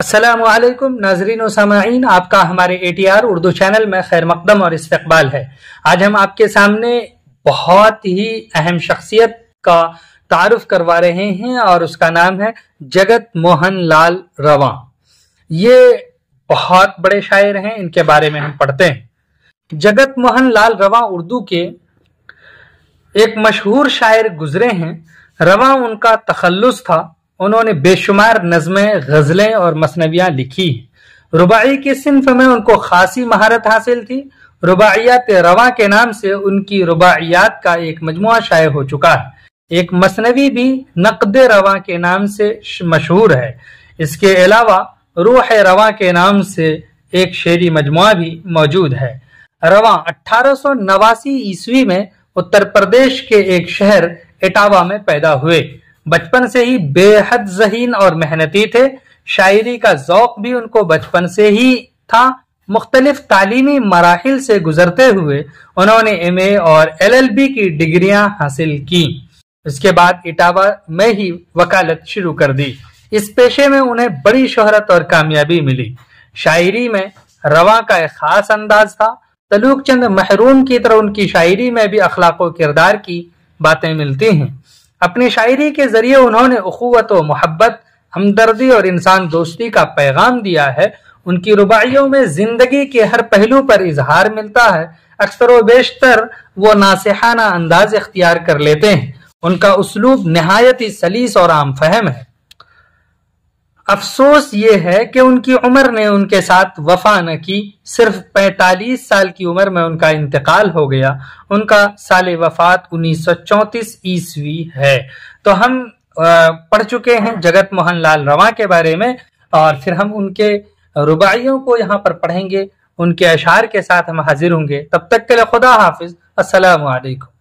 السلام علیکم ناظرین و سامعین، آپ کا ہمارے ATR اردو چینل میں خیر مقدم اور استقبال ہے۔ آج ہم آپ کے سامنے بہت ہی اہم شخصیت کا تعارف کروا رہے ہیں اور اس کا نام ہے جگت موہن لال رواں۔ یہ بہت بڑے شاعر ہیں، ان کے بارے میں ہم پڑھتے ہیں۔ جگت موہن لال رواں اردو کے ایک مشہور شاعر گزرے ہیں۔ رواں ان کا تخلص تھا۔ انہوں نے بے شمار نظمیں، غزلیں اور مثنویاں لکھی ہیں۔ رباعی کی صنف میں ان کو خاصی مہارت حاصل تھی۔ رباعیات رواں کے نام سے ان کی رباعیات کا ایک مجموعہ شائع ہو چکا ہے۔ ایک مثنوی بھی نقد رواں کے نام سے مشہور ہے۔ اس کے علاوہ روح رواں کے نام سے ایک شعری مجموعہ بھی موجود ہے۔ رواں 1889 عیسوی میں اتر پردیش کے ایک شہر اٹاوا میں پیدا ہوئے۔ بچپن سے ہی بے حد ذہین اور محنتی تھے۔ شاعری کا ذوق بھی ان کو بچپن سے ہی تھا۔ مختلف تعلیمی مراحل سے گزرتے ہوئے انہوں نے MA اور LLB کی ڈگریاں حاصل کی۔ اس کے بعد اٹاوا میں ہی وکالت شروع کر دی۔ اس پیشے میں انہیں بڑی شہرت اور کامیابی ملی۔ شاعری میں رواں کا ایک خاص انداز تھا۔ تلوک چند محروم کی طرح ان کی شاعری میں بھی اخلاق و کردار کی باتیں ملتی ہیں۔ اپنی شاعری کے ذریعے انہوں نے اخوت و محبت، ہمدردی اور انسان دوستی کا پیغام دیا ہے۔ ان کی رباعیوں میں زندگی کے ہر پہلو پر اظہار ملتا ہے۔ اکثر و بیشتر وہ ناصحانہ انداز اختیار کر لیتے ہیں۔ ان کا اسلوب نہایت ہی سلیس اور عام فہم ہے۔ افسوس یہ ہے کہ ان کی عمر نے ان کے ساتھ وفا نہ کی۔ صرف 45 سال کی عمر میں ان کا انتقال ہو گیا۔ ان کا سال وفات 1934 عیسوی ہے۔ تو ہم پڑھ چکے ہیں جگت موہن لال رواں کے بارے میں، اور پھر ہم ان کے رباعیوں کو یہاں پر پڑھیں گے۔ ان کے اشعار کے ساتھ ہم حاضر ہوں گے۔ تب تک کے لیے خدا حافظ۔ السلام علیکم۔